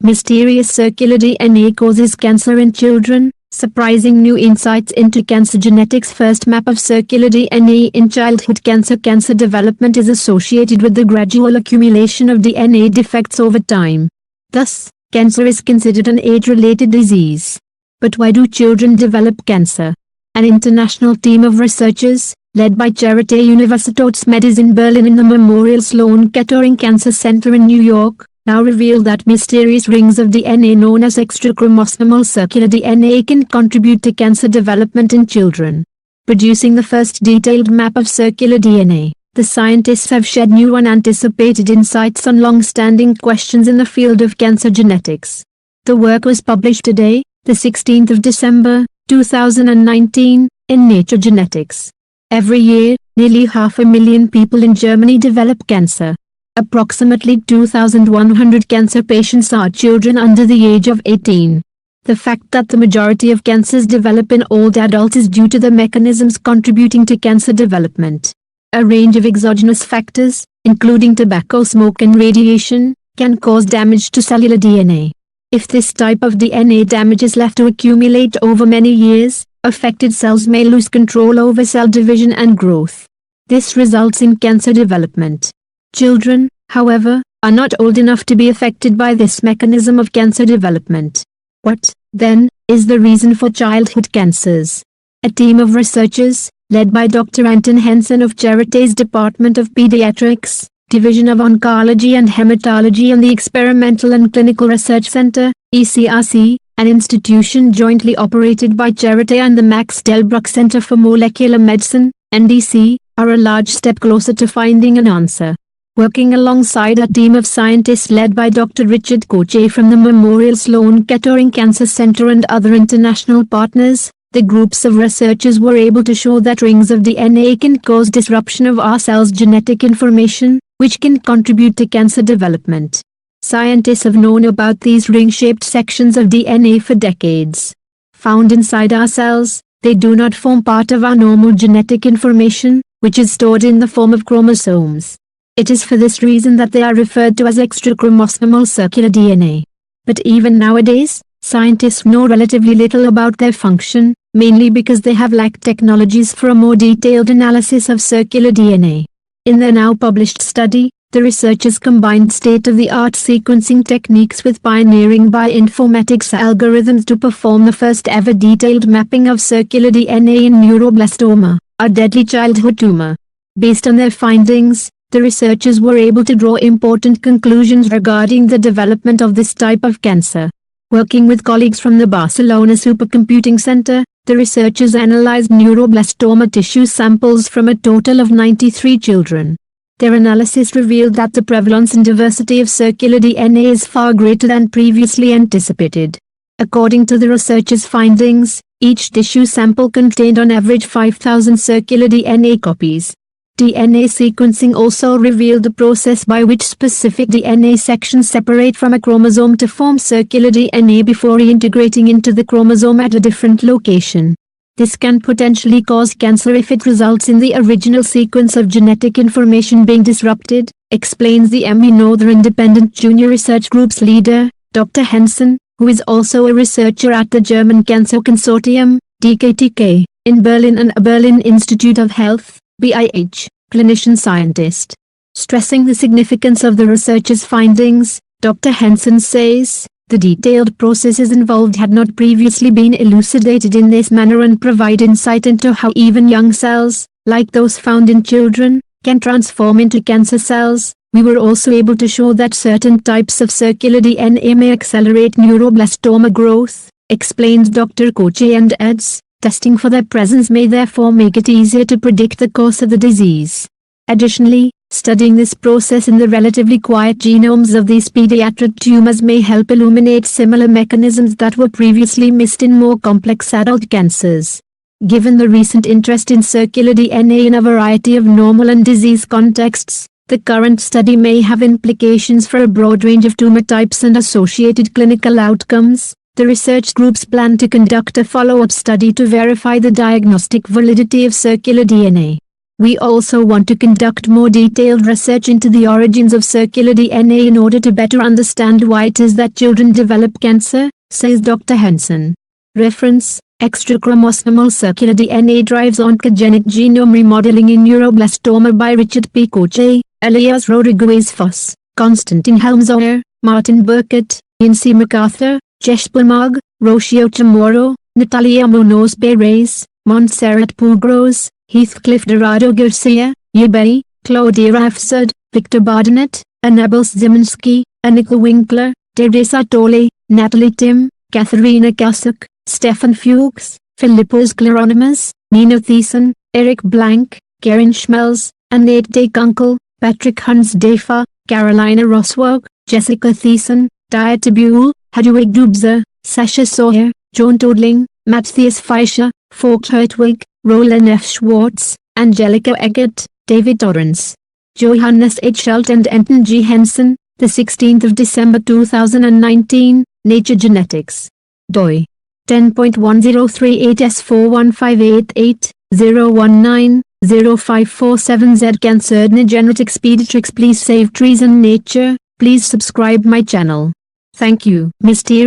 Mysterious circular DNA causes cancer in children, surprising new insights into cancer genetics. First map of circular DNA in childhood cancer. Cancer development is associated with the gradual accumulation of DNA defects over time. Thus, cancer is considered an age-related disease. But why do children develop cancer? An international team of researchers, led by Charité Universitätsmedizin in Berlin and the Memorial Sloan Kettering Cancer Center in New York, now reveal that mysterious rings of DNA known as extrachromosomal circular DNA can contribute to cancer development in children. Producing the first detailed map of circular DNA, the scientists have shed new unanticipated insights on long-standing questions in the field of cancer genetics. The work was published today, the 16th of December, 2019, in Nature Genetics. Every year, nearly 500,000 people in Germany develop cancer. Approximately 2,100 cancer patients are children under the age of 18. The fact that the majority of cancers develop in old adults is due to the mechanisms contributing to cancer development. A range of exogenous factors, including tobacco smoke and radiation, can cause damage to cellular DNA. If this type of DNA damage is left to accumulate over many years, affected cells may lose control over cell division and growth. This results in cancer development. Children, however, are not old enough to be affected by this mechanism of cancer development. What, then, is the reason for childhood cancers? A team of researchers, led by Dr. Anton Henson of Charité's Department of Pediatrics, Division of Oncology and Hematology and the Experimental and Clinical Research Center, ECRC, an institution jointly operated by Charité and the Max Delbruck Center for Molecular Medicine, NDC, are a large step closer to finding an answer. Working alongside a team of scientists led by Dr. Richard Koche from the Memorial Sloan Kettering Cancer Center and other international partners, the groups of researchers were able to show that rings of DNA can cause disruption of our cells' genetic information, which can contribute to cancer development. Scientists have known about these ring-shaped sections of DNA for decades. Found inside our cells, they do not form part of our normal genetic information, which is stored in the form of chromosomes. It is for this reason that they are referred to as extrachromosomal circular DNA. But even nowadays, scientists know relatively little about their function, mainly because they have lacked technologies for a more detailed analysis of circular DNA. In their now published study, the researchers combined state-of-the-art sequencing techniques with pioneering bioinformatics algorithms to perform the first ever detailed mapping of circular DNA in neuroblastoma, a deadly childhood tumor. Based on their findings, the researchers were able to draw important conclusions regarding the development of this type of cancer. Working with colleagues from the Barcelona Supercomputing Center, the researchers analyzed neuroblastoma tissue samples from a total of 93 children. Their analysis revealed that the prevalence and diversity of circular DNA is far greater than previously anticipated. According to the researchers' findings, each tissue sample contained on average 5,000 circular DNA copies. DNA sequencing also revealed the process by which specific DNA sections separate from a chromosome to form circular DNA before reintegrating into the chromosome at a different location. This can potentially cause cancer if it results in the original sequence of genetic information being disrupted, explains the MD Northern Independent Junior Research Group's leader, Dr. Henson, who is also a researcher at the German Cancer Consortium, DKTK, in Berlin and a Berlin Institute of Health, BIH, clinician scientist. Stressing the significance of the researchers' findings, Dr. Henson says, the detailed processes involved had not previously been elucidated in this manner and provide insight into how even young cells, like those found in children, can transform into cancer cells. We were also able to show that certain types of circular DNA may accelerate neuroblastoma growth, explains Dr. Koche and adds, testing for their presence may therefore make it easier to predict the course of the disease. Additionally, studying this process in the relatively quiet genomes of these pediatric tumors may help illuminate similar mechanisms that were previously missed in more complex adult cancers. Given the recent interest in circular DNA in a variety of normal and disease contexts, the current study may have implications for a broad range of tumor types and associated clinical outcomes. The research groups plan to conduct a follow-up study to verify the diagnostic validity of circular DNA. We also want to conduct more detailed research into the origins of circular DNA in order to better understand why it is that children develop cancer, says Dr. Henson. Reference: Extrachromosomal circular DNA drives oncogenic genome remodeling in neuroblastoma by Richard P. Koche, Elias Rodriguez Foss, Konstantin Helmshauer, Martin Burkett, Ian C. MacArthur, Jesper Mag, Rocio Chamorro, Natalia Munoz Perez, Montserrat Pugros, Heathcliff Dorado Garcia, Yubei, Claudia Rafsud, Victor Bardenet, Anabel Ziminski, Annika Winkler, Teresa Tolle, Natalie Tim, Katharina Kasuk, Stefan Fuchs, Philippos Claronimus, Nino Thiessen, Eric Blank, Karen Schmelz, Annette Dekunkel, Patrick Hunsdefa, Carolina Roswag, Jessica Thiessen, Dieter Buell, Hedwig Dubzer, Sasha Sawyer, Joan Todling, Matthias Fischer, Falk Hertwig, Roland F. Schwartz, Angelica Eggert, David Torrance, Johannes H. Schult and Anton G. Henson, the 16th of December 2019, Nature Genetics. doi. 10.1038S41588-019-0547Z Cancer Genetics Pediatrics. Please save trees and nature. Please subscribe my channel. Thank you. Mysterious